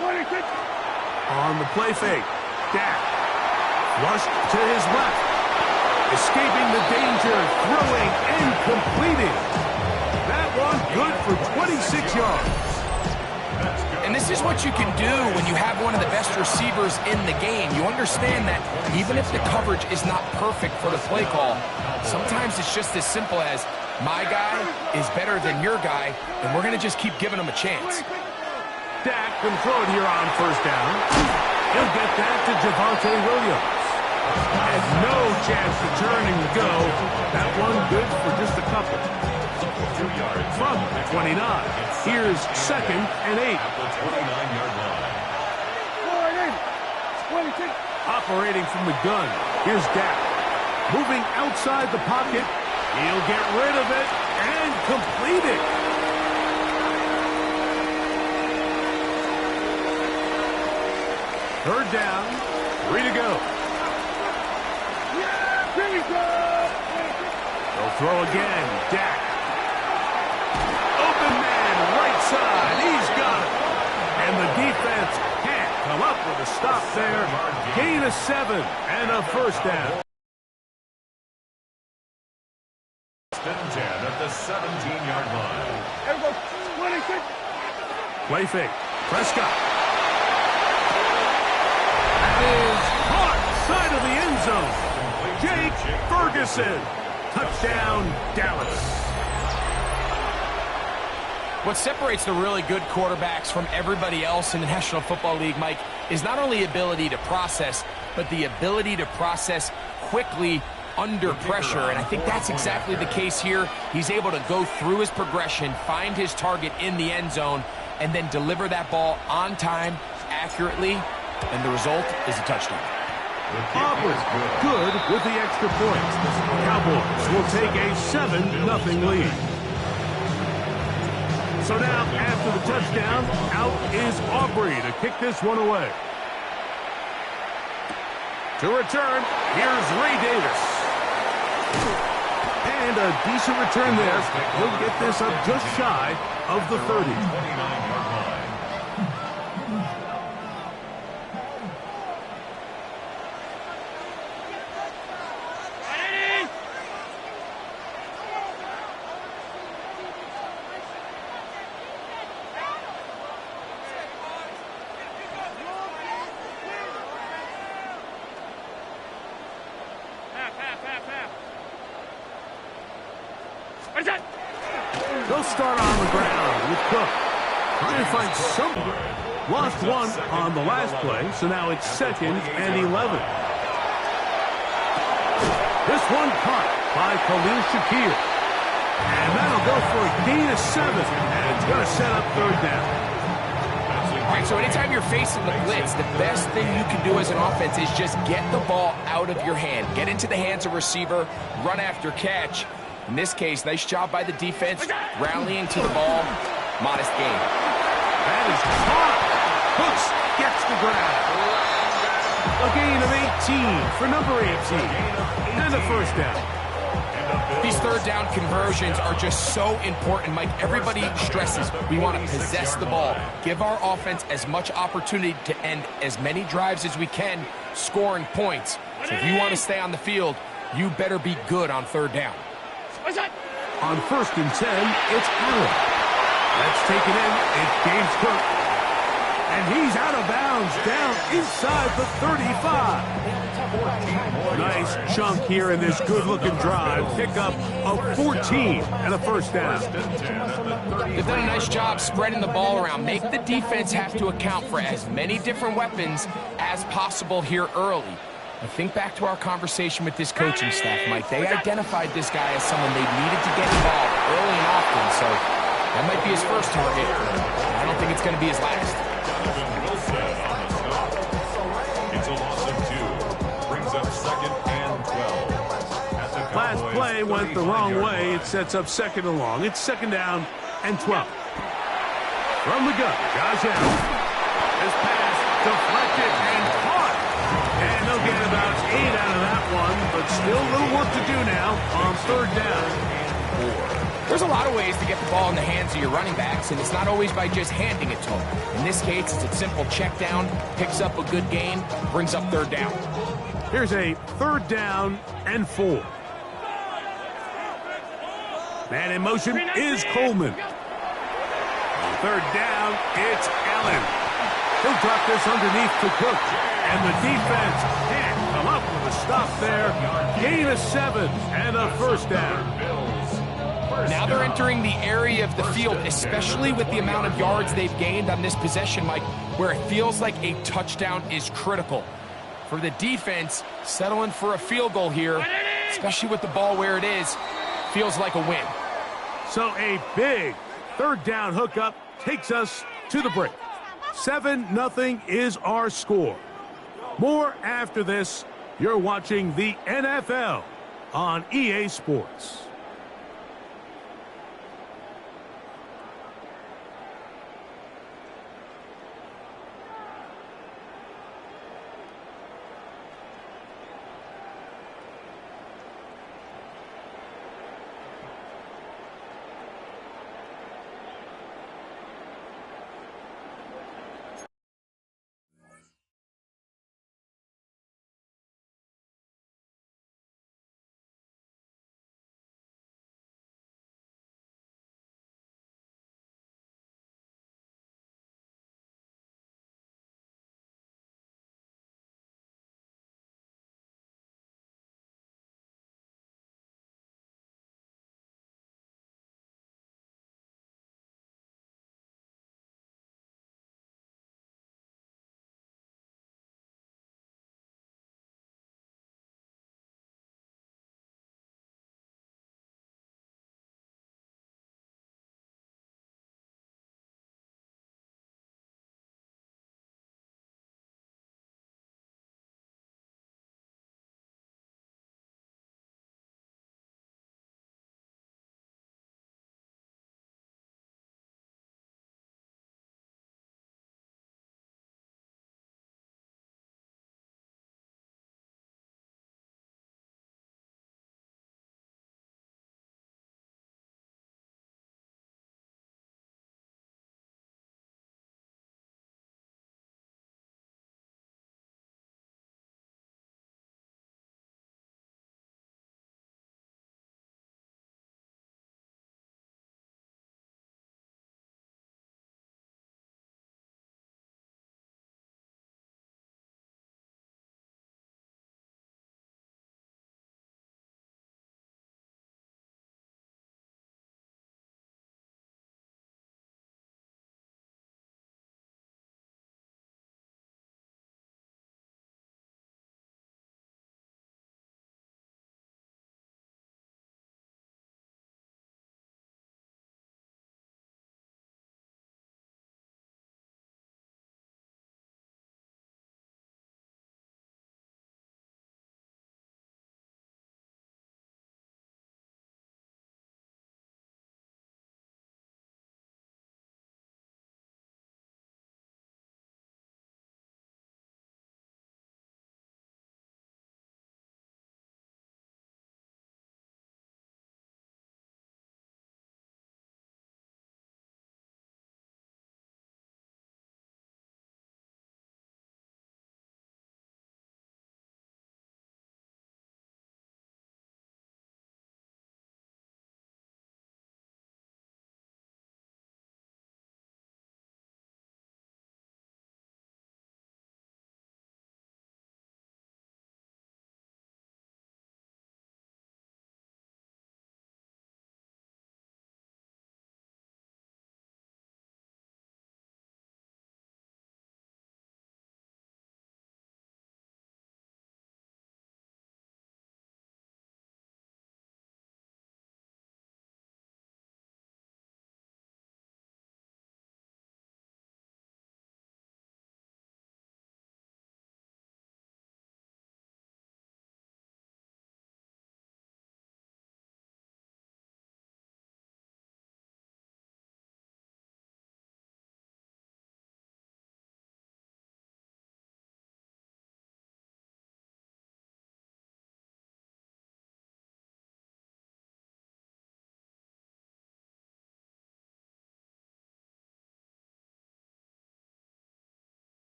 On the play fake, Dak. Flushed to his left. Escaping the danger, throwing and completing. That one good for 26 yards. And this is what you can do when you have one of the best receivers in the game. You understand that even if the coverage is not perfect for the play call, sometimes it's just as simple as, my guy is better than your guy, and we're going to just keep giving him a chance. Dak can throw it here on first down. He'll get that to Javonte Williams. And no chance to turn and go. That one good for just a couple. From the 29. Here's 2nd and 8. Operating from the gun. Here's Dak. Moving outside the pocket. He'll get rid of it and complete it. Third down. 3 to go. They'll throw again. Dak. Open man, right side. He's got it. And the defense can't come up with a stop there. Gain of 7 and a first down. 10 at the 17-yard line. Play fake. Prescott. That is caught side of the end zone. Jake Ferguson. Touchdown, Dallas. What separates the really good quarterbacks from everybody else in the National Football League, Mike, is not only ability to process, but the ability to process quickly under pressure, and I think that's exactly the case here. He's able to go through his progression, find his target in the end zone, and then deliver that ball on time, accurately, and the result is a touchdown. Auburn good with the extra points. Cowboys will take a 7-0 lead. So now, after the touchdown, out is Aubrey to kick this one away. To return, here's Ray Davis. And a decent return there. He'll get this up just shy of the 30. They'll start on the ground with Cook. Trying to find somebody. Lost one on the last play, so now it's 2nd and 11. This one caught by Khalil Shakir. And that'll go for a gain of 7. And it's going to set up third down. All right, so anytime you're facing the blitz, the best thing you can do as an offense is just get the ball out of your hand. Get into the hands of receiver, run after catch. In this case, nice job by the defense, rallying to the ball. Modest gain. That is caught. Hooks gets the grab. A gain of 18 for number 18. And a first down. These third down conversions are just so important, Mike. Everybody stresses we want to possess the ball, give our offense as much opportunity to end as many drives as we can, scoring points. So if you want to stay on the field, you better be good on third down. On 1st and 10, it's Allen. That's taken in. It's James Cook. And he's out of bounds down inside the 35. Nice chunk here in this good-looking drive. Pick up of 14 and a first down. They've done a nice job spreading the ball around. Make the defense have to account for as many different weapons as possible here early. I think back to our conversation with this coaching staff, Mike. They identified this guy as someone they needed to get involved early and often, so that might be his first target. I don't think it's going to be his last. It's a loss of 2. Brings up 2nd and 12. Last play went the wrong way. It sets up 2nd and long. It's 2nd down and 12. From the gun, Josh Allen. This pass deflected and caught. And they'll get about 8 out of that one, but still a little work to do now on third down. There's a lot of ways to get the ball in the hands of your running backs, and it's not always by just handing it to them. In this case, it's a simple check down, picks up a good gain, brings up third down. Here's a 3rd down and 4. Man in motion is Coleman. On 3rd down, it's Allen. He'll drop this underneath to Cook. And the defense can't come up with a stop there. Gain of 7 and a 1st down. Now they're entering the area of the field, especially with the amount of yards they've gained on this possession, Mike, where it feels like a touchdown is critical. For the defense, settling for a field goal here, especially with the ball where it is, feels like a win. So a big 3rd down hookup takes us to the break. 7-0 is our score. More after this. You're watching the NFL on EA Sports.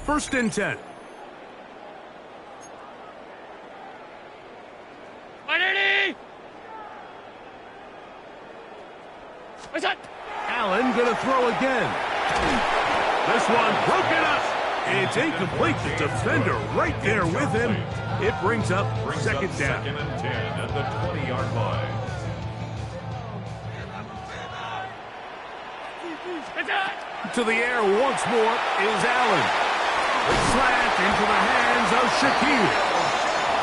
First and 10. Allen going to throw again. This one broken up. It's incomplete. The defender right there with him. It brings up second down. Second and 10 at the 20-yard line. To the air once more is Allen. Slant into the hands of Shaquille.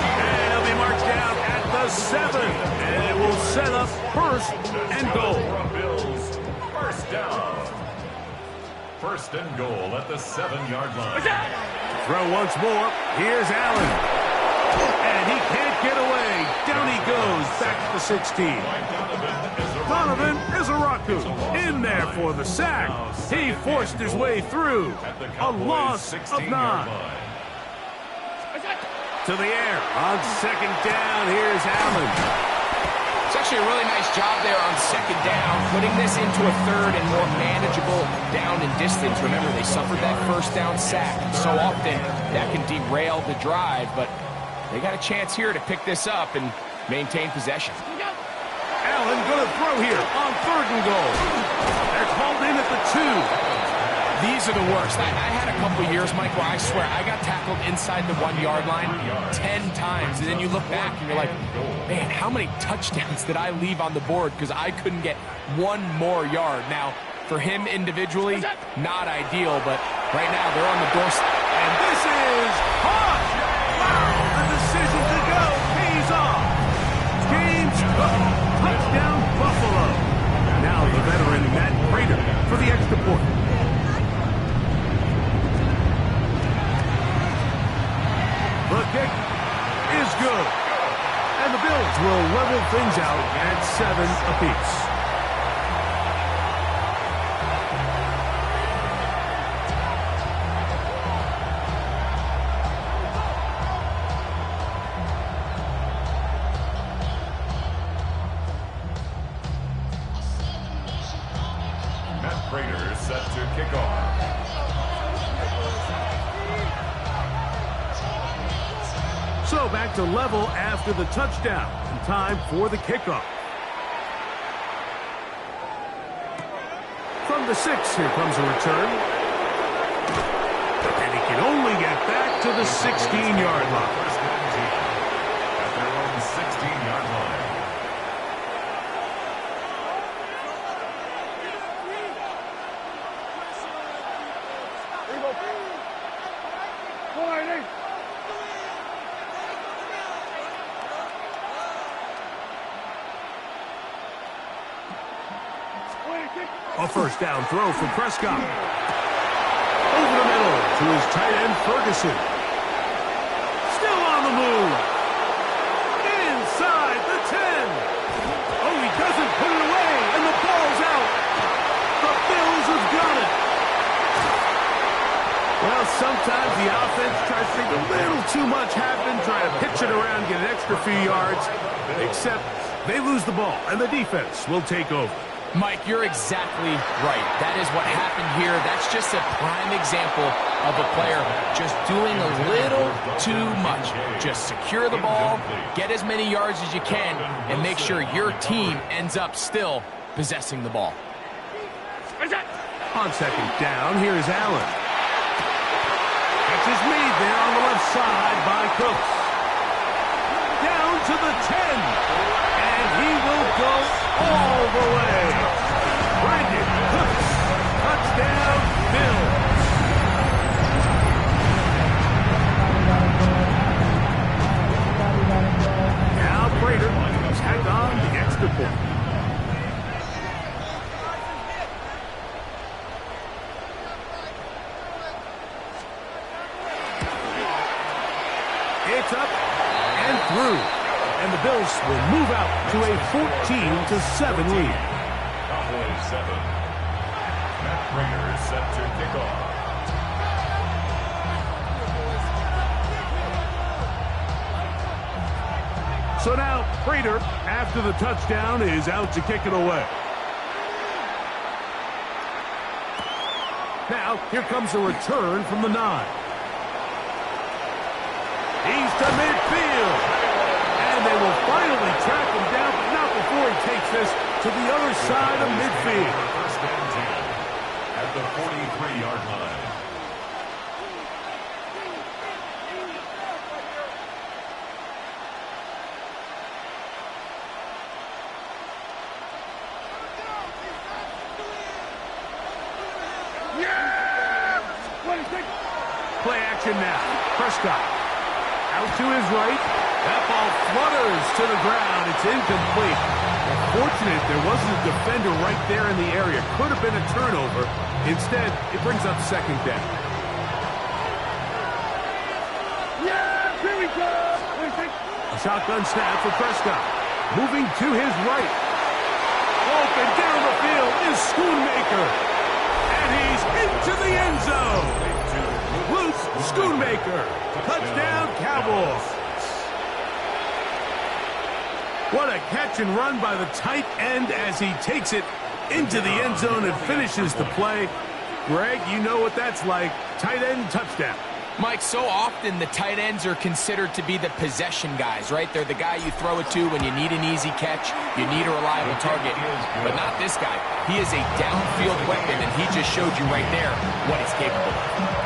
And he'll be marked down at the 7. And it will set up first and goal. Bills, first down. First and goal at the 7-yard line. Throw once more. Here's Allen. And he can't get away. Down he goes back to the 16. Donovan Izaraku in there for the sack. He forced his way through. A loss of 9. To the air on second down. Here's Allen. It's actually a really nice job there on second down, putting this into a third and more manageable down and distance. Remember, they suffered that first down sack. So often that can derail the drive, but they got a chance here to pick this up and maintain possession. Allen going to throw here on third and goal. They're called in at the 2. These are the worst. I had a couple years, Mike, where I swear I got tackled inside the 1-yard line 10 times. And then you look back and you're like, man, how many touchdowns did I leave on the board because I couldn't get one more yard? Now, for him individually, not ideal, but right now they're on the doorstep. And this is caught. Wow, the decision to go pays off. James Cook, touchdown Buffalo. Now the veteran Matt Prater for the extra point. The kick is good. And the Bills will level things out at 7 apiece. Matt Prater set to kick off. So back to level after the touchdown. And time for the kickoff. From the 6, here comes a return. And he can only get back to the 16-yard line. First and 10 at their own 16-yard line. A first down throw for Prescott. Over the middle to his tight end, Ferguson. Still on the move. Inside the 10. Oh, he doesn't put it away, and the ball's out. The Bills have got it. Well, sometimes the offense tries to make a little too much happen, try to pitch it around, get an extra few yards, except they lose the ball, and the defense will take over. Mike, you're exactly right. That is what happened here. That's just a prime example of a player just doing a little too much. Just secure the ball, get as many yards as you can, and make sure your team ends up still possessing the ball. On second down, here's Allen. Catch is made there on the left side by Cooks. Down to the 10. And he will go all the way. Brandon Cooks. Touchdown, Bills. Now Prater has tagged on the extra point. It's up and through. And the Bills will move out to a 14-7 lead. Cowboys 7. Matt Prater is set to kick off. So now Prater, after the touchdown, is out to kick it away. Now, here comes a return from the 9. He's to midfield. And they will finally track him down, but not before he takes this to the other side of midfield. First and 10 at the 43-yard line. Play action now. Prescott out to his right. That ball flutters to the ground. It's incomplete. Fortunate there wasn't a defender right there in the area. Could have been a turnover. Instead, it brings up second down. Here we go. A shotgun snap for Prescott. Moving to his right. Open down the field is Schoonmaker. And he's into the end zone. Luke Schoonmaker. Touchdown, Cowboys. What a catch and run by the tight end as he takes it into the end zone and finishes the play. Greg, you know what that's like. Tight end touchdown. Mike, so often the tight ends are considered to be the possession guys, right? They're the guy you throw it to when you need an easy catch, you need a reliable target, but not this guy. He is a downfield weapon, and he just showed you right there what he's capable of.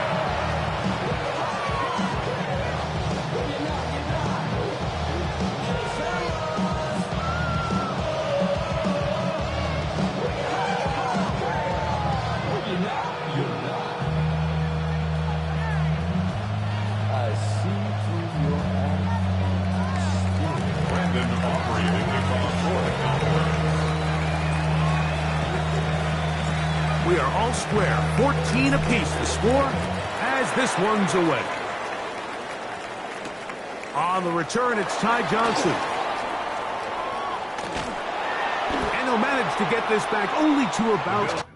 We are all square, 14 apiece the score as this one's away. On the return, it's Ty Johnson. And he'll manage to get this back only to about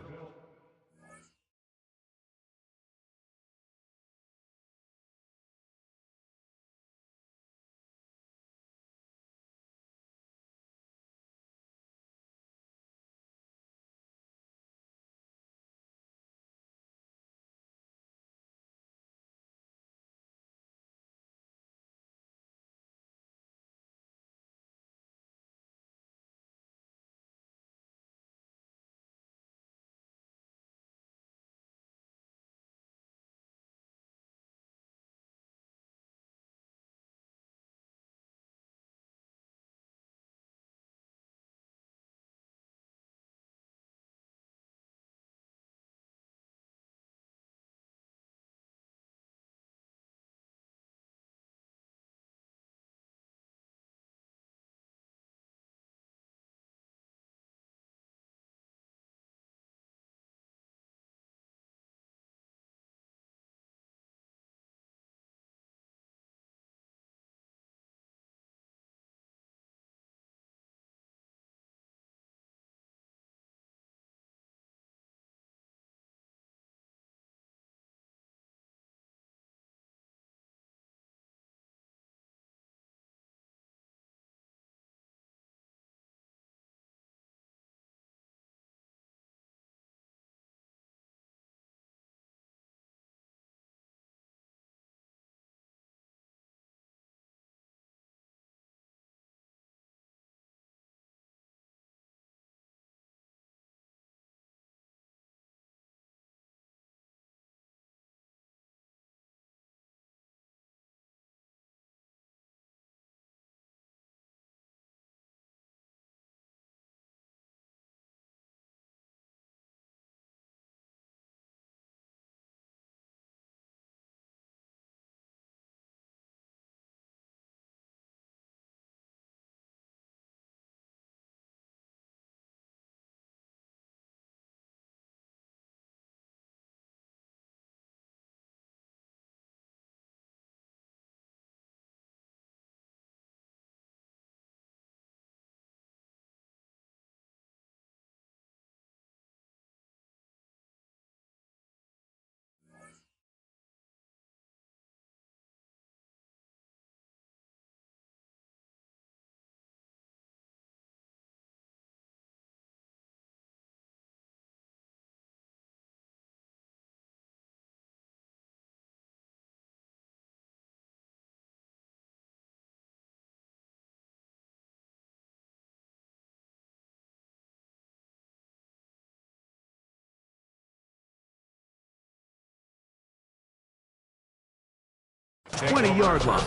20-yard line.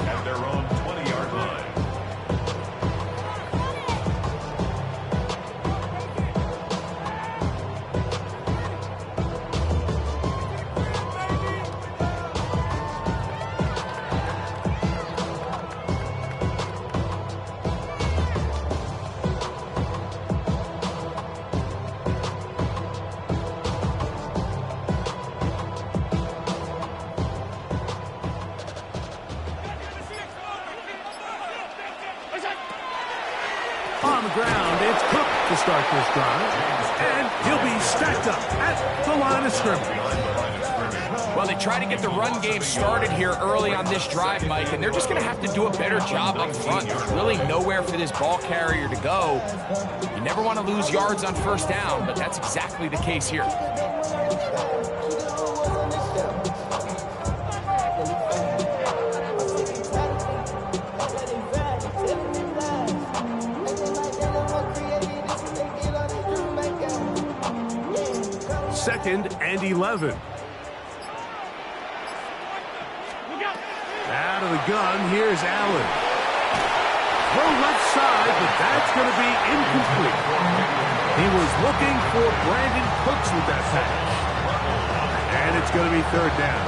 At their own 20-yard line. On the ground, it's Cook to start this drive. And he'll be stacked up at the line of scrimmage. Well, they try to get the run game started here early on this drive, Mike, and they're just going to have to do a better job up front. There's really nowhere for this ball carrier to go. You never want to lose yards on first down, but that's exactly the case here. Second and 11. Out of the gun, here's Allen. Throw left side, but that's going to be incomplete. He was looking for Brandon Cooks with that pass. And it's going to be third down.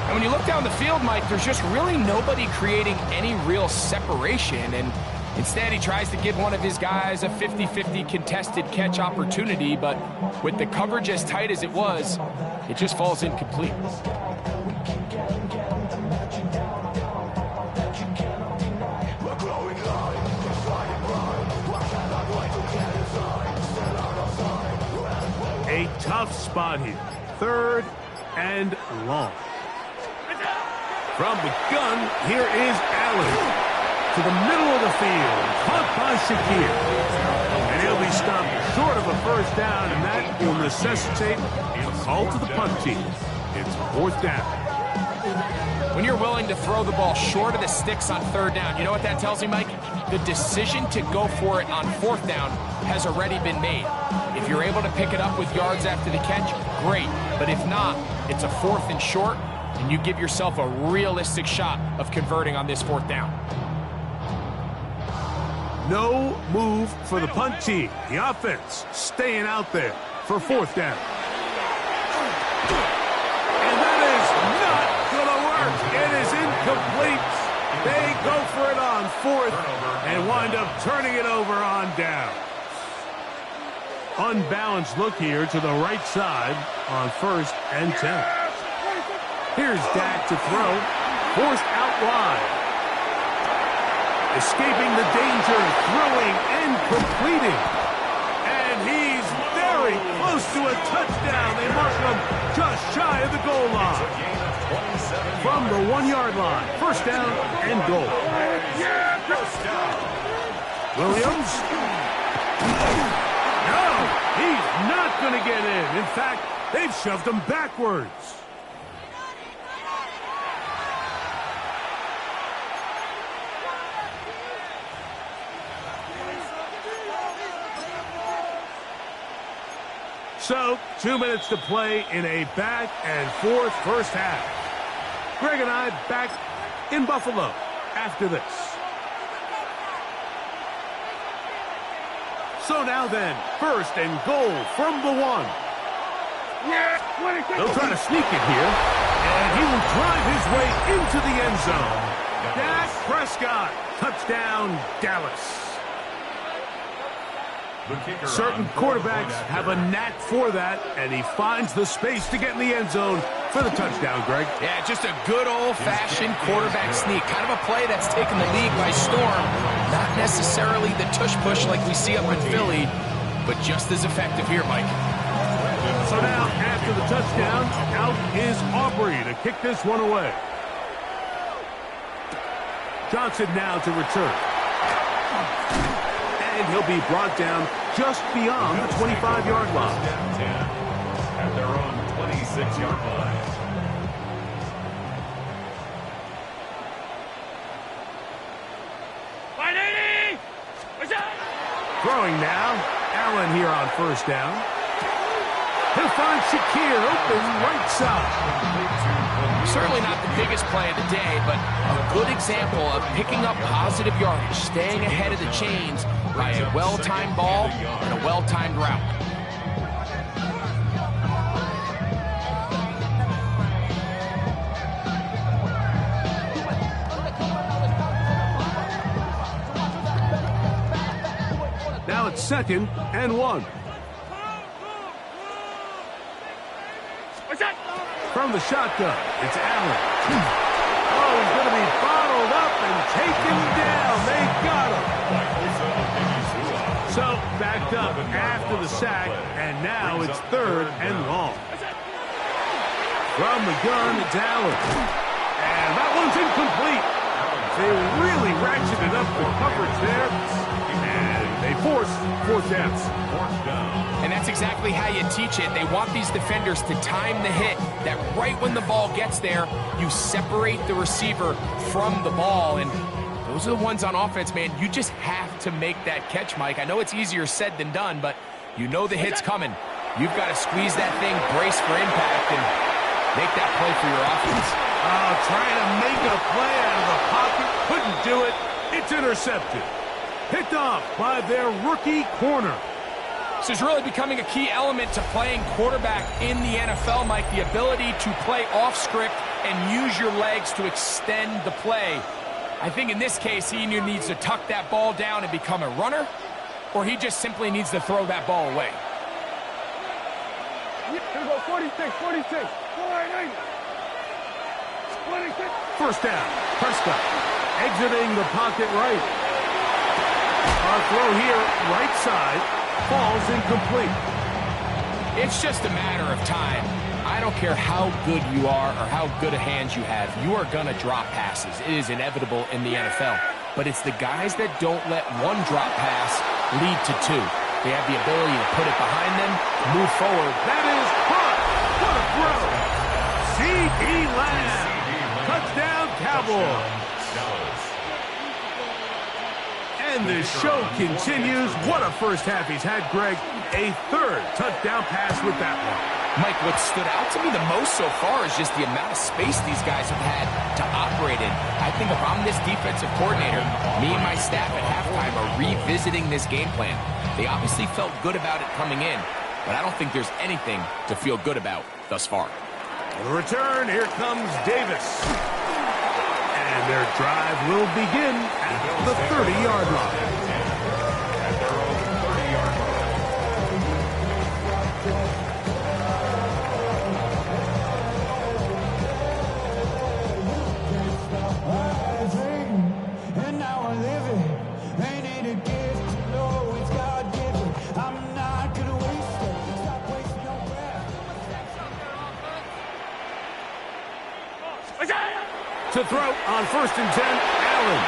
And when you look down the field, Mike, there's just really nobody creating any real separation, and instead, he tries to give one of his guys a 50-50 contested catch opportunity, but with the coverage as tight as it was, it just falls incomplete. A tough spot here. Third and long. From the gun, here is Allen. To the middle of the field, caught by Shakir. And he'll be stopped short of a first down, and that will necessitate a call to the punt team. It's fourth down. When you're willing to throw the ball short of the sticks on third down, you know what that tells me, Mike? The decision to go for it on fourth down has already been made. If you're able to pick it up with yards after the catch, great. But if not, it's a fourth and short, and you give yourself a realistic shot of converting on this fourth down. No move for the punt team. The offense staying out there for fourth down. And that is not going to work. It is incomplete. They go for it on fourth and wind up turning it over on down. Unbalanced look here to the right side on first and 10. Here's Dak to throw. Forced out wide. Escaping the danger, throwing and completing. And he's very close to a touchdown. They mark him just shy of the goal line. From the 1-yard line, first down and goal. Williams. No, he's not going to get in. In fact, they've shoved him backwards. So, 2 minutes to play in a back-and-forth first half. Greg and I back in Buffalo after this. So now then, first and goal from the 1. They'll try to sneak it here, and he will drive his way into the end zone. Dak Prescott, touchdown, Dallas. Certain quarterbacks have a knack for that, and he finds the space to get in the end zone for the touchdown, Greg. Yeah, just a good old-fashioned quarterback sneak. Kind of a play that's taken the league by storm. Not necessarily the tush-push like we see up in Philly, but just as effective here, Mike. So now, after the touchdown, out is Aubrey to kick this one away. Johnson now to return. And he'll be brought down just beyond the 25-yard line. At their own 26-yard line. Throwing now. Allen here on first down. He'll find Shakir open right side. Certainly not the biggest play of the day, but a good example of picking up positive yardage, staying ahead of the chains by a well-timed ball and a well-timed route. Now it's 2nd and 1. From the shotgun, it's Allen. Oh, he's going to be bottled up and taken down. They got him. So, backed up after the sack, and now it's 3rd and long. From the gun, it's Allen. And that one's incomplete. They really ratcheted up the coverage there, and they force 4th down. And that's exactly how you teach it. They want these defenders to time the hit, that right when the ball gets there, you separate the receiver from the ball. And those are the ones on offense, man. You just have to make that catch, Mike. I know it's easier said than done, but you know the hit's coming. You've got to squeeze that thing, brace for impact, and make that play for your offense. Oh, trying to make a play out of the pocket. Couldn't do it. It's intercepted. Picked off by their rookie corner. This is really becoming a key element to playing quarterback in the NFL, Mike, the ability to play off script and use your legs to extend the play. I think in this case, he either needs to tuck that ball down and become a runner, or he just simply needs to throw that ball away. Here we go, 46, 46. 46. First down, Prescott exiting the pocket right. Our throw here, right side, falls incomplete. It's just a matter of time. I don't care how good you are or how good a hands you have. You are going to drop passes. It is inevitable in the NFL. But it's the guys that don't let one drop pass lead to 2. They have the ability to put it behind them, move forward. That is caught. What a throw. C.D. Lamb. Touchdown, Cowboys. And the show continues. What a first half he's had, Greg. A 3rd touchdown pass with that one. Mike, what stood out to me the most so far is just the amount of space these guys have had to operate in. I think if I'm this defensive coordinator, me and my staff at halftime are revisiting this game plan. They obviously felt good about it coming in, but I don't think there's anything to feel good about thus far. On the return, here comes Davis. And their drive will begin at the 30-yard line. To throw on 1st and 10, Allen.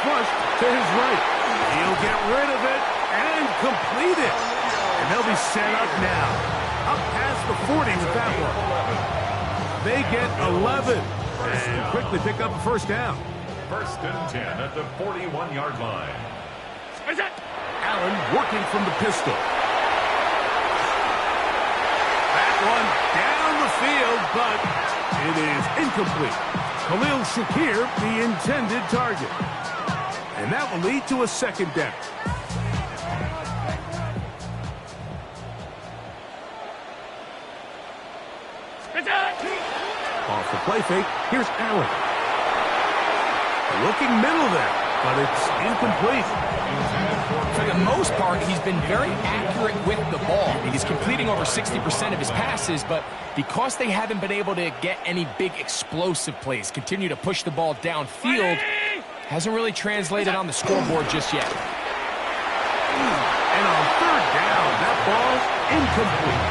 Flushed to his right. He'll get rid of it and complete it. And they'll be set up now. Up past the 40 with that one. They get 11 and quickly pick up a 1st down. 1st and 10 at the 41-yard line. Allen working from the pistol. That one down the field, but it is incomplete. Khalil Shakir, the intended target. And that will lead to a 2nd down. Off the play fake, here's Allen. Looking middle there, but it's incomplete. For the most part, he's been very accurate with the ball. He's completing over 60% of his passes, but because they haven't been able to get any big explosive plays, continue to push the ball downfield, hasn't really translated on the scoreboard just yet. And on 3rd down, that ball's incomplete.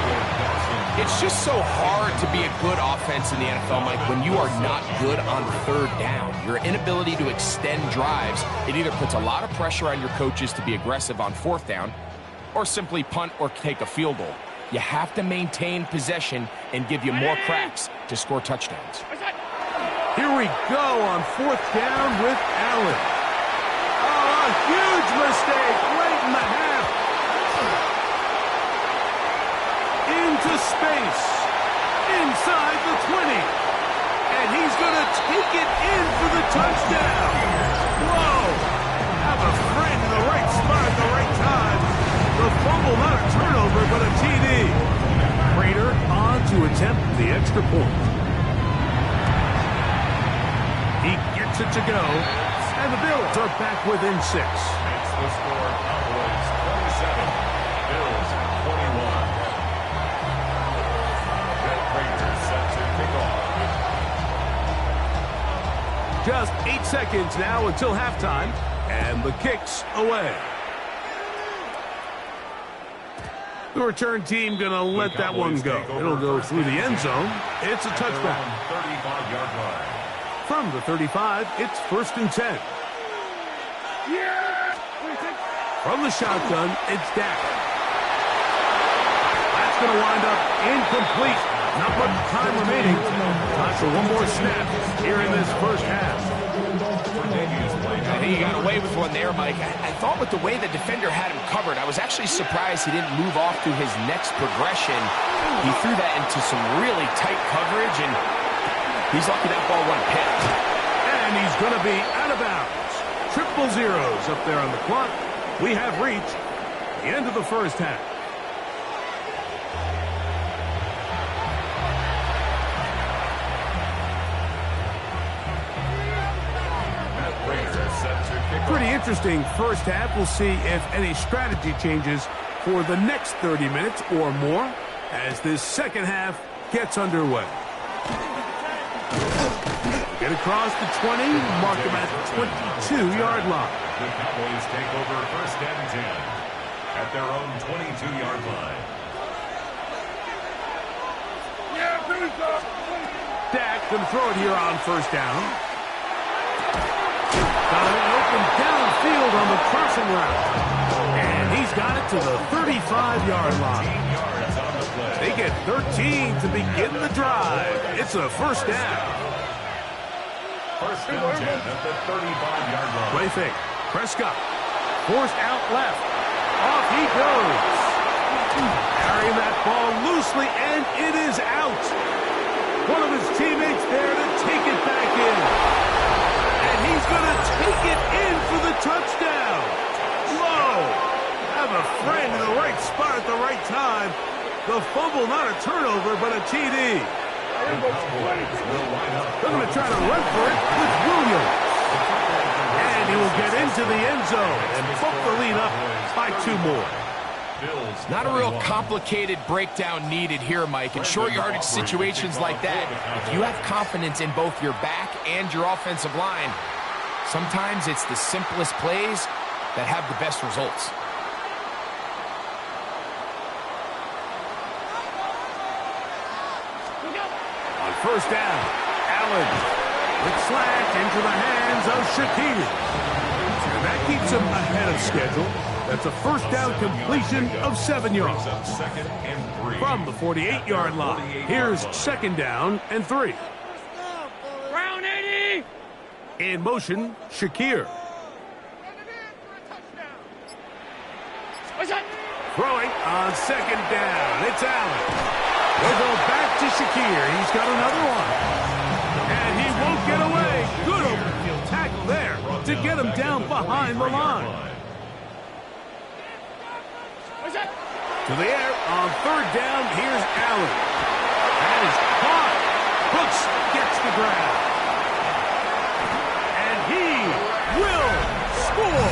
It's just so hard to be a good offense in the NFL, Mike, when you are not good on 3rd down. Your inability to extend drives, it either puts a lot of pressure on your coaches to be aggressive on 4th down or simply punt or take a field goal. You have to maintain possession and give you more cracks to score touchdowns. Here we go on 4th down with Allen. Oh, a huge mistake late in the half. Into space. Inside the 20. And he's going to take it in for the touchdown. Whoa! Have a friend in the right spot at the right time. The fumble, not a turnover, but a TD. Prater on to attempt the extra point. He gets it to go. And the Bills are back within 6. Makes the score Cowboys 27, Bills 21. Matt Prater set to kick off. Just 8 seconds now until halftime, and the kick's away. The return team going to let that one go. It'll go through the end zone. It's a touchback. 35-yard line. From the 35, it's 1st and 10. From the shotgun, it's Dak. That's going to wind up incomplete. Not much time remaining. Time for one more snap here in this first half. I think he got away with one there, Mike. I thought with the way the defender had him covered, I was actually surprised he didn't move off to his next progression. He threw that into some really tight coverage, and he's lucky that ball wasn't picked. And he's going to be out of bounds. 000 up there on the clock. We have reached the end of the first half. Pretty interesting first half. We'll see if any strategy changes for the next 30 minutes or more as this second half gets underway. Get across the 20, mark him at the 22-yard line. The Cowboys take over 1st and 10 at their own 22-yard line. Dak going to throw it here on 1st down. Got an open downfield on the crossing route. And he's got it to the 35-yard line. They get 13 to begin the drive. It's a 1st down. 1st and 10 at the 35-yard line. Play fake. Prescott forced out left. Off he goes. Carrying that ball loosely, and it is out. One of his teammates there to take it back in. And he's going to take it in for the touchdown. Whoa. Have a friend in the right spot at the right time. The fumble, not a turnover, but a TD. They're going to try to run for it with Williams. And he will get into the end zone and bump the lead up by 2 more. Not a real complicated breakdown needed here, Mike. In short yardage situations like that, if you have confidence in both your back and your offensive line, sometimes it's the simplest plays that have the best results. On 1st down, Allen with slant into the hands of Shakir. And that keeps him ahead of schedule. That's a 1st down completion of 7 yards. From the 48-yard line, here's 2nd down and 3. Round 80. In motion, Shakir. Throwing on 2nd down. It's Allen. They'll go back to Shakir. He's got another one. And he won't get away. Good open field tackle there to get him down behind the line. To the air on 3rd down. Here's Allen. That is caught. Brooks gets the grab. And he will score.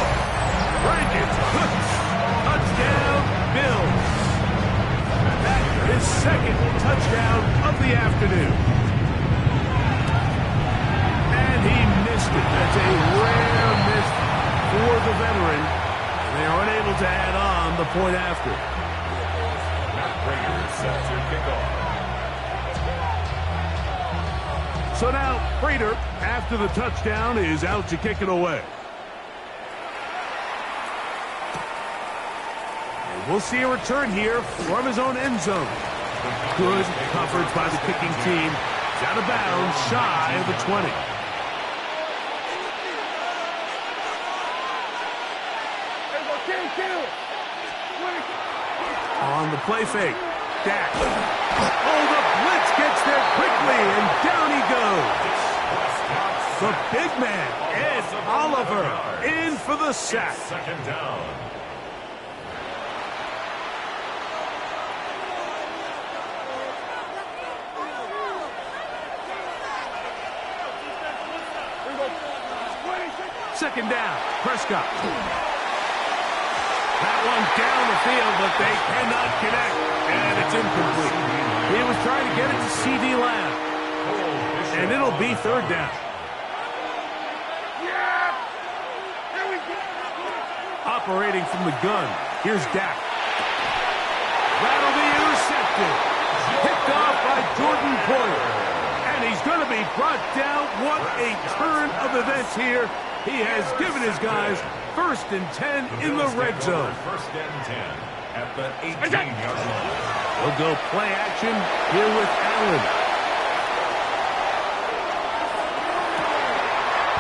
Rankins Cooks. Touchdown, Bills. That is 2nd touchdown of the afternoon. And he missed it. That's a rare miss for the veteran. And they are unable to add on the point after. Set to kick off. So now, Prater, after the touchdown, is out to kick it away. And we'll see a return here from his own end zone. Good coverage by the kicking team. He's out of bounds, shy of the 20. On the play fake. Dak. Oh, the blitz gets there quickly, and down he goes. The big man, Ed Oliver, in for the sack. Second down. Second down, Prescott. That one down the field, but they cannot connect, and it's incomplete. He was trying to get it to C.D. Lamb, and it'll be third down. Operating from the gun, here's Dak. That'll be intercepted. Picked off by Jordan Poyer. And he's going to be brought down. What a turn of events here. He has given his guys 1st and 10 in the red zone. 1st and 10 at the 18-yard line. He'll go play action here with Allen.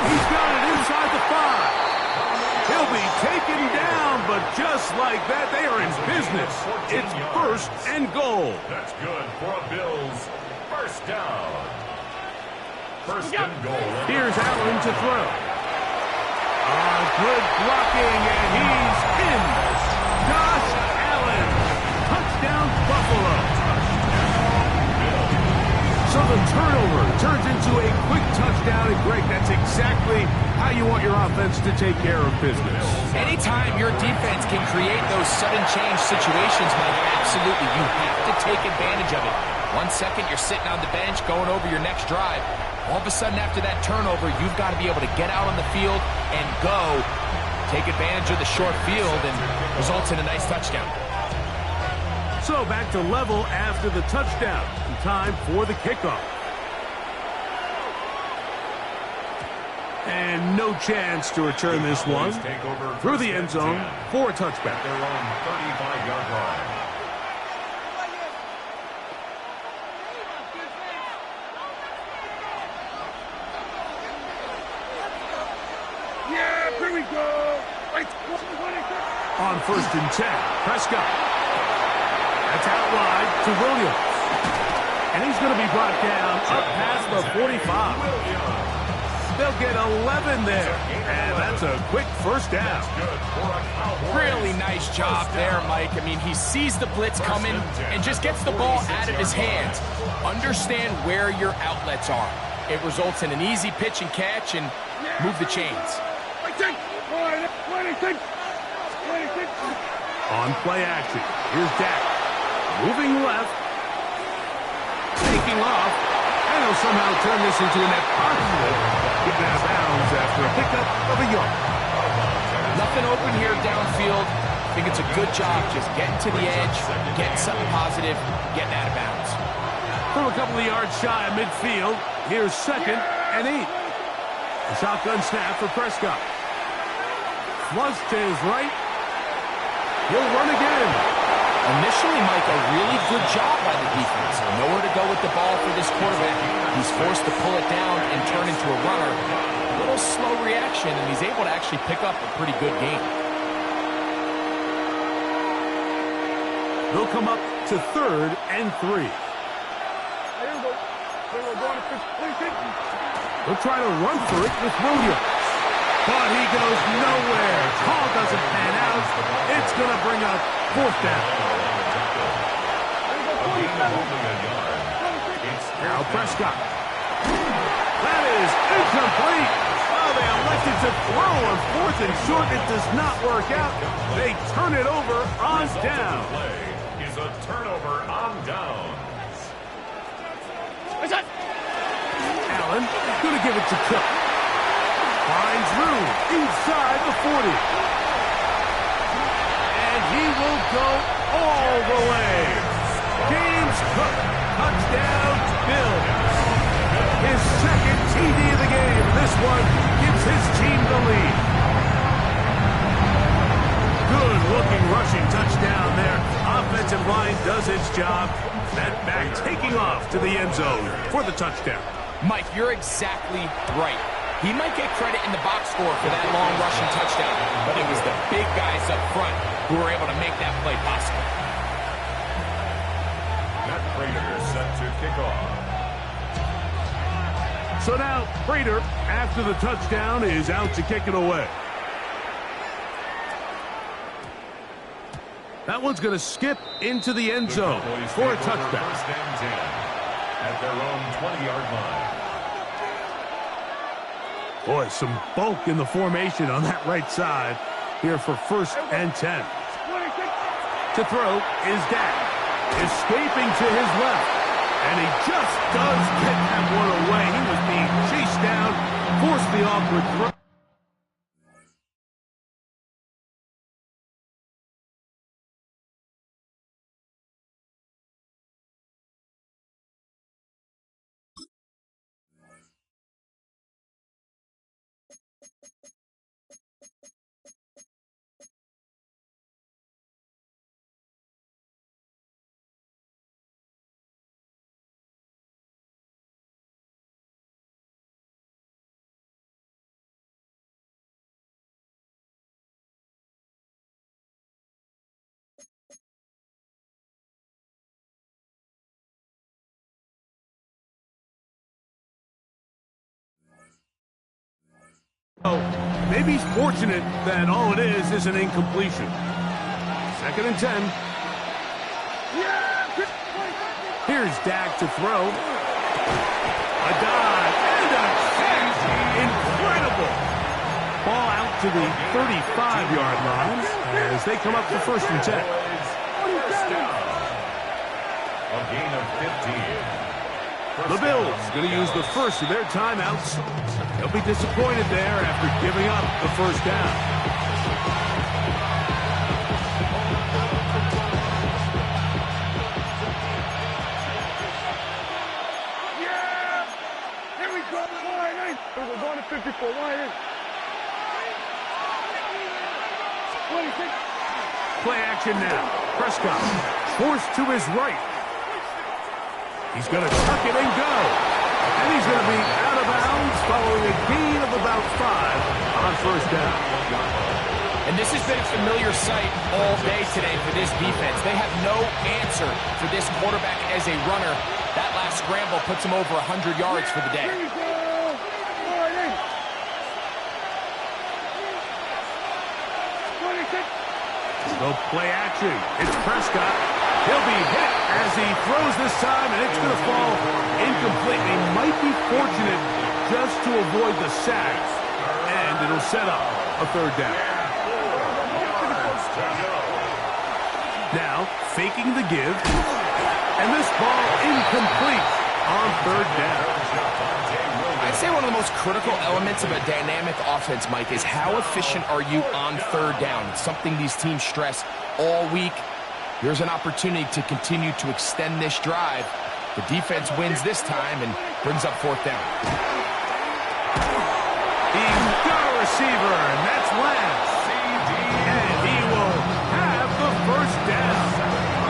He's got it inside the 5. He'll be taken down, but just like that, they are in business. It's 1st and goal. That's good for a Bills 1st down. 1st and goal. Here's Allen to throw. Good blocking, and he's in. Josh Allen. Touchdown, Buffalo. So the turnover turns into a quick touchdown, and Greg, that's exactly how you want your offense to take care of business. Anytime your defense can create those sudden change situations, Mike, absolutely, you have to take advantage of it. 1 second, you're sitting on the bench, going over your next drive. All of a sudden, after that turnover, you've got to be able to get out on the field and go, take advantage of the short field, and results in a nice touchdown. So back to level after the touchdown. Time for the kickoff. And no chance to return this one through the end zone for a touchback. Their own 35-yard line. Yeah, here we go. On 1st and 10, Prescott. That's out wide to Williams. And he's going to be brought down up past the 45. They'll get 11 there. And that's a quick 1st down. Really nice job there, Mike. I mean, he sees the blitz coming and just gets the ball out of his hands. Understand where your outlets are. It results in an easy pitch and catch and move the chains. On play action, here's Dak. Moving left. Taking off. And he'll somehow turn this into a net positive. Getting out of bounds after a pickup of a yard. Nothing open here downfield. I think it's a good job just getting to the edge, getting something positive, getting out of bounds. From a couple of yards shy of midfield, here's 2nd and 8. A shotgun snap for Prescott. Flush to his right. He'll run again. Initially, Mike, a really good job by the defense. Nowhere to go with the ball for this quarterback. He's forced to pull it down and turn into a runner. A little slow reaction, and he's able to actually pick up a pretty good game. They'll come up to 3rd and 3. They'll try to run for it with Williams. But he goes nowhere. Call doesn't pan out. It's going to bring up 4th down. Now Prescott. That is incomplete. Oh, they elected to throw on 4th and short. It does not work out. They turn it over on down. Play is a turnover on down. Allen going to give it to Cook. Finds room inside the 40. And he will go all the way. James Cook, touchdown, Bills. His 2nd TD of the game. This one gives his team the lead. Good-looking rushing touchdown there. Offensive line does its job. That back taking off to the end zone for the touchdown. Mike, you're exactly right. He might get credit in the box score for that long rushing touchdown, but it was the big guys up front who were able to make that play possible. Matt Prater is set to kickoff. So now, Prater, after the touchdown, is out to kick it away. That one's going to skip into the end zone for a touchdown. First and 10 at their own 20-yard line. Boy, some bulk in the formation on that right side here for first and 10. To throw is Dak, escaping to his left. And he just does get that one away. He was being chased down, forced the awkward throw. Oh, maybe he's fortunate that all it is an incompletion. Second and 10. Here's Dak to throw. A dive and a catch. Incredible. Ball out to the 35-yard line as they come up to first and 10. First down. A gain of 15. The Bills going to use the first of their timeouts. They'll be disappointed there after giving up the first down. Yeah! Here we go, line in. We're going to 54, line in. 26. Play action now. Prescott forced to his right. He's going to tuck it and go. And he's going to be out of bounds following a gain of about 5 on first down. And this has been a familiar sight all day today for this defense. They have no answer for this quarterback as a runner. That last scramble puts him over 100 yards for the day. Here we go. Line in. 26. So play action. It's Prescott. He'll be hit as he throws this time, and it's going to fall incomplete. He might be fortunate just to avoid the sack, and it'll set up a third down. Now, faking the give, and this ball incomplete on third down. I'd say one of the most critical elements of a dynamic offense, Mike, is how efficient are you on third down? It's something these teams stress all week. Here's an opportunity to continue to extend this drive. The defense wins this time and brings up fourth down. He's got a receiver, and that's Lance. And he will have the first down.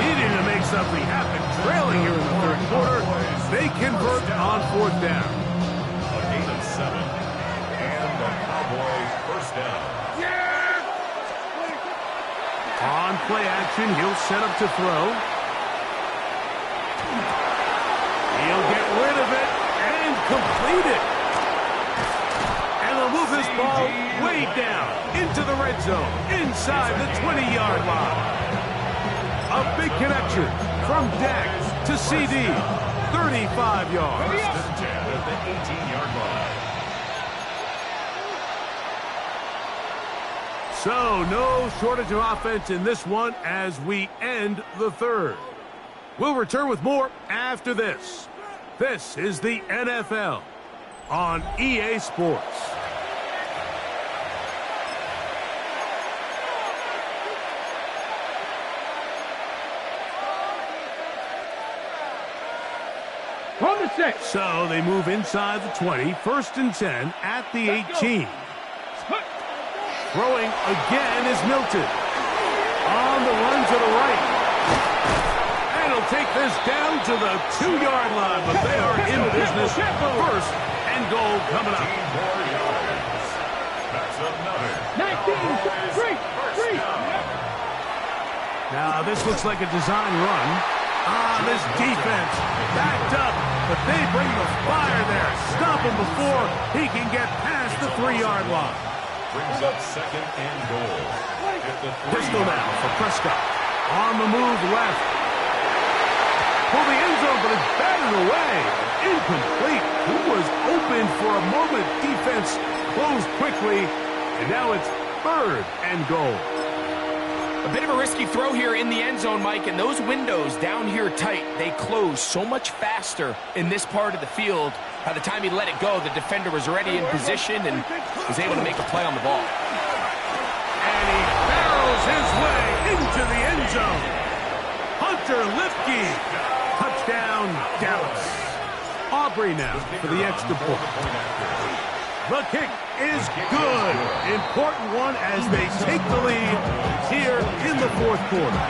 Needing to make something happen, trailing here in the third quarter. They convert on fourth down. A gain of 7. And the Cowboys first down. On play action, he'll set up to throw. He'll get rid of it and complete it. And they'll move this ball way down into the red zone, inside the 20-yard line. A big connection from Dak to CD, 35 yards. First and 10 at the 18-yard line. So, no shortage of offense in this one as we end the third. We'll return with more after this. This is the NFL on EA Sports. From the 6. So, they move inside the 20, first and 10 at the 18. Throwing again is Milton. On the run to the right. And he'll take this down to the 2-yard line, but they are in the business. First and goal coming up. That's another. 19, 3. Now, this looks like a design run. This defense backed up, but they bring the fire there. Stop him before he can get past the 3-yard line. Brings up second and goal. Pistol now for Prescott. On the move left. For the end zone, but it's batted away. Incomplete. He was open for a moment. Defense closed quickly, and now it's third and goal. A bit of a risky throw here in the end zone, Mike, and those windows down here tight, they close so much faster in this part of the field. By the time he let it go, the defender was already in position and was able to make a play on the ball. And he barrels his way into the end zone. Hunter Lipke. Touchdown, Dallas. Aubrey now for the extra point. The kick is good. Important one as they take the lead here in the fourth quarter.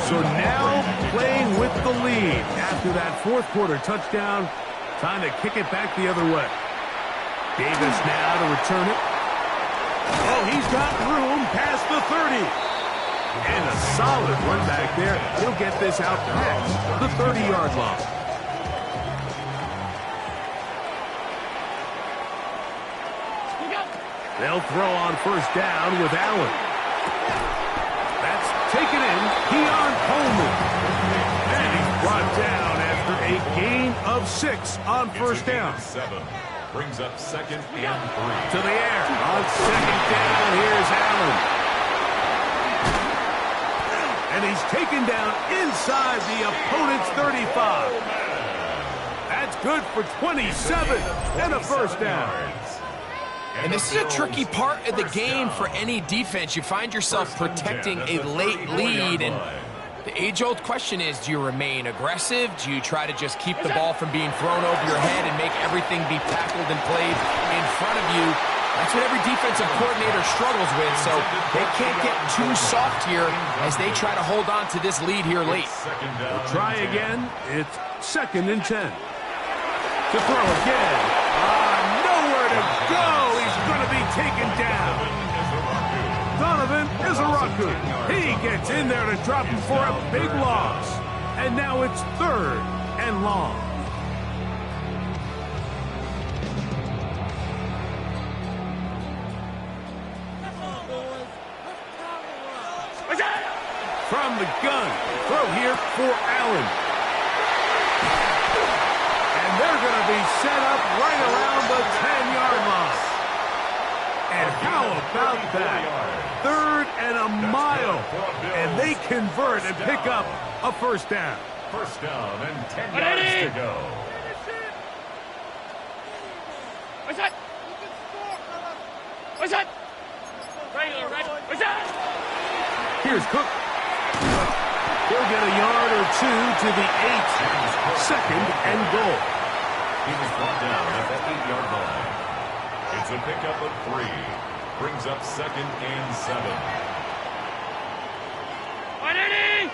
So now playing with the lead after that fourth quarter touchdown. Time to kick it back the other way. Davis now to return it. Oh, he's got room past the 30. And a solid run back there. He'll get this out past the 30-yard line. They'll throw on first down with Allen. That's taken in. Keon Coleman. And he's brought down after a gain of 6 on first down. 7. Brings up second and 3. To the air. On second down, here's Allen. And he's taken down inside the opponent's 35. That's good for 27 and a first down. And this is a tricky part of the game for any defense. You find yourself protecting a late lead, and the age-old question is, do you remain aggressive? Do you try to just keep the ball from being thrown over your head and make everything be tackled and played in front of you? That's what every defensive coordinator struggles with, so they can't get too soft here as they try to hold on to this lead here late. We'll try again. It's 2nd and 10. To throw again. Nowhere to go. He's going to be taken down. Donovan Izaraku. He gets in there to drop him for a big loss. And now it's 3rd and long. From the gun, throw here for Allen. And they're going to be set up right around the 10-yard line. And how about that? 3rd and a mile. And they convert and pick up a first down. First down and 10 yards to go. What's that? What's that? What's that? Here's Cook. He'll get a yard or 2 to the 8. 2nd and goal. He was brought down at the 8-yard line. It's a pickup of 3. Brings up 2nd and 7. 180!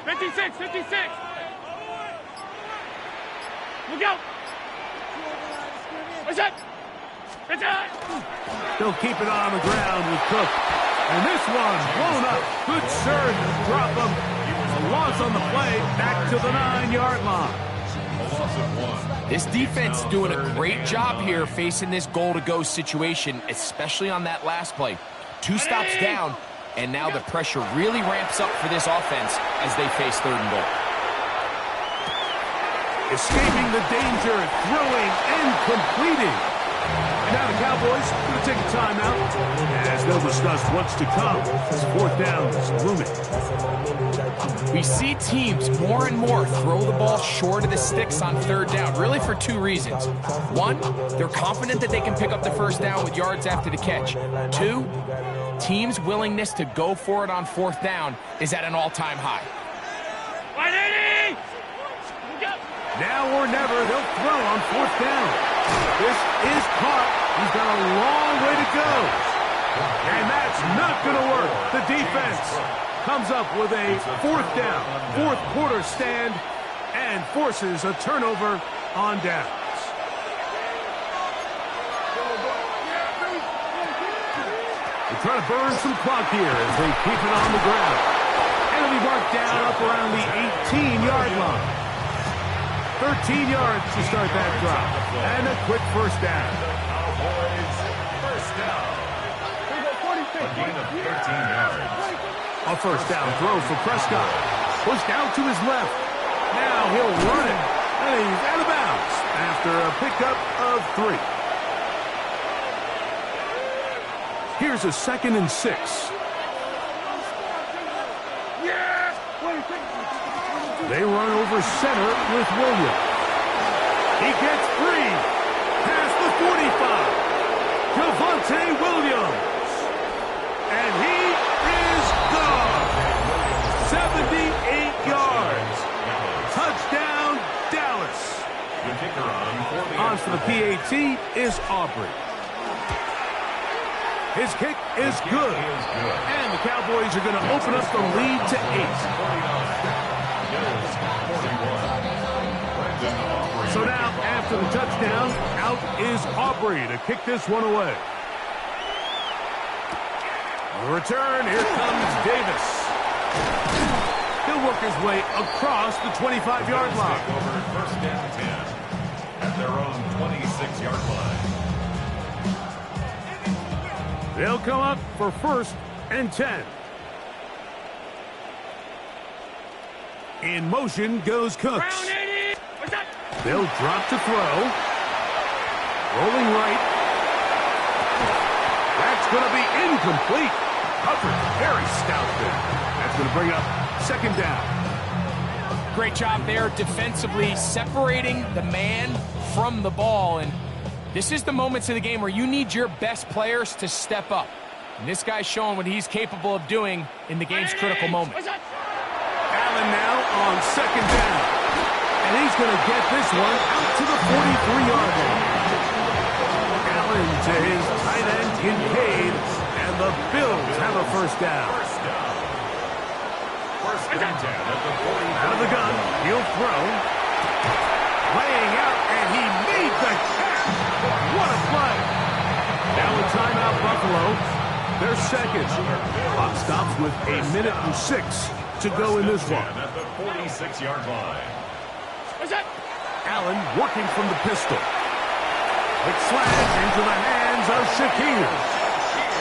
56, 56! Look out! What's that? What's that? They'll keep it on the ground with Cook. And this one blown up. Good surge to drop him. A loss on the play. Back to the 9-yard line. A loss of 1. This defense doing a great job here facing this goal-to-go situation, especially on that last play. 2 stops down, and now the pressure really ramps up for this offense as they face 3rd and goal. Escaping the danger, throwing and completing. And now the Cowboys going to take a timeout as they'll discuss what's to come. This 4th down is looming. We see teams more and more throw the ball short of the sticks on 3rd down, really for 2 reasons. 1, they're confident that they can pick up the first down with yards after the catch. 2, teams' willingness to go for it on 4th down is at an all-time high. 180! Now or never, they'll throw on 4th down. This is caught. He's got a long way to go. And that's not going to work. The defense comes up with a 4th down, 4th quarter stand, and forces a turnover on downs. The Trying to burn some clock here as they keep it on the ground. And it'll be marked down up around the 18-yard line. 13 yards to start that drive. And a quick first down. Cowboys first down. A gain of 13 yards. A first down throw for Prescott. Pushed out to his left. Now he'll run it. And he's out of bounds after a pickup of 3. Here's a 2nd and 6. They run over center with Williams. He gets 3. Past the 45. Javonte Williams. And he is gone. 78 yards. Touchdown, Dallas. The kicker On for the PAT is Aubrey. His kick is good. And the Cowboys are going to open up the lead to 8. So now, after the touchdown, out is Aubrey to kick this one away. On the return, here comes Davis. He'll work his way across the 25-yard line. Over first and 10 at their own 26-yard line. They'll come up for 1st and 10. In motion goes Cooks. They'll drop to throw. Rolling right. That's going to be incomplete. Covered very stout there. That's going to bring up 2nd down. Great job there defensively, separating the man from the ball. And this is the moments of the game where you need your best players to step up. And this guy's showing what he's capable of doing in the game's critical moments. Allen now on 2nd down. And he's going to get this one out to the 43-yard line. Allen to his tight end, Kincaid. And the Bills have a 1st down. First and 10 at the 40. Out of the gun, he'll throw. Laying out, and he made the catch. What a play. Now a timeout, Buffalo. Their 2nd. Clock stops with 1:06 to go in this one. At the 46-yard line. Allen working from the pistol. Quick slash into the hands of Shakir.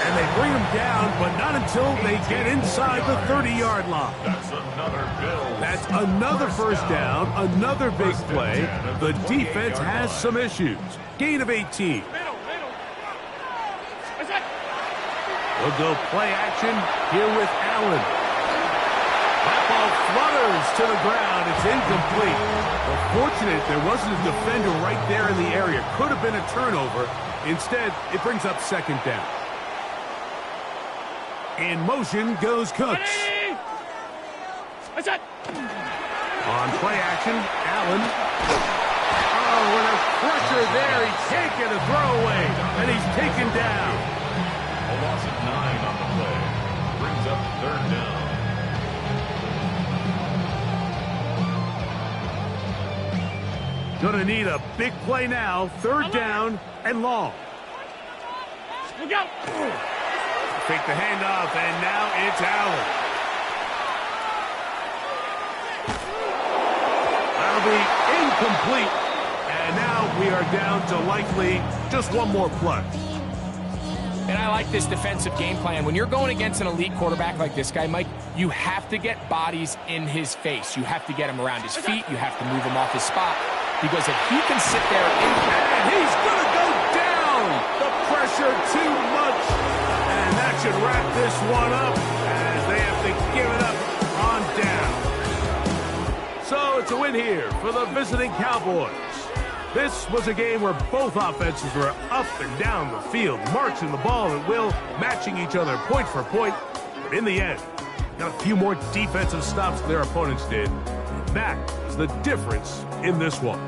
And they bring him down, but not until they get inside the 30-yard line. That's another Bill. That's another 1st down, another big play. The defense has some issues. Gain of 18. We'll go play action here with Allen. That ball flutters to the ground. It's incomplete. Well, fortunate there wasn't a defender right there in the area. Could have been a turnover. Instead, it brings up 2nd down. In motion goes Cooks. On play action, Allen. Oh, with a pressure there. He can't get a throwaway. And he's taken down. A loss of 9 on the play. Brings up 3rd down. Gonna need a big play now. 3rd down and long. Look out! Take the handoff, and now it's Allen. That'll be incomplete. And now we are down to likely just one more play. And I like this defensive game plan. When you're going against an elite quarterback like this guy, Mike, you have to get bodies in his face. You have to get him around his feet. You have to move him off his spot. Because if he can sit there and he's going to go down. The pressure too much. And that should wrap this one up as they have to give it up on down. So it's a win here for the visiting Cowboys. This was a game where both offenses were up and down the field, marching the ball at will, matching each other point for point. But in the end, got a few more defensive stops than their opponents did. That was the difference in this one.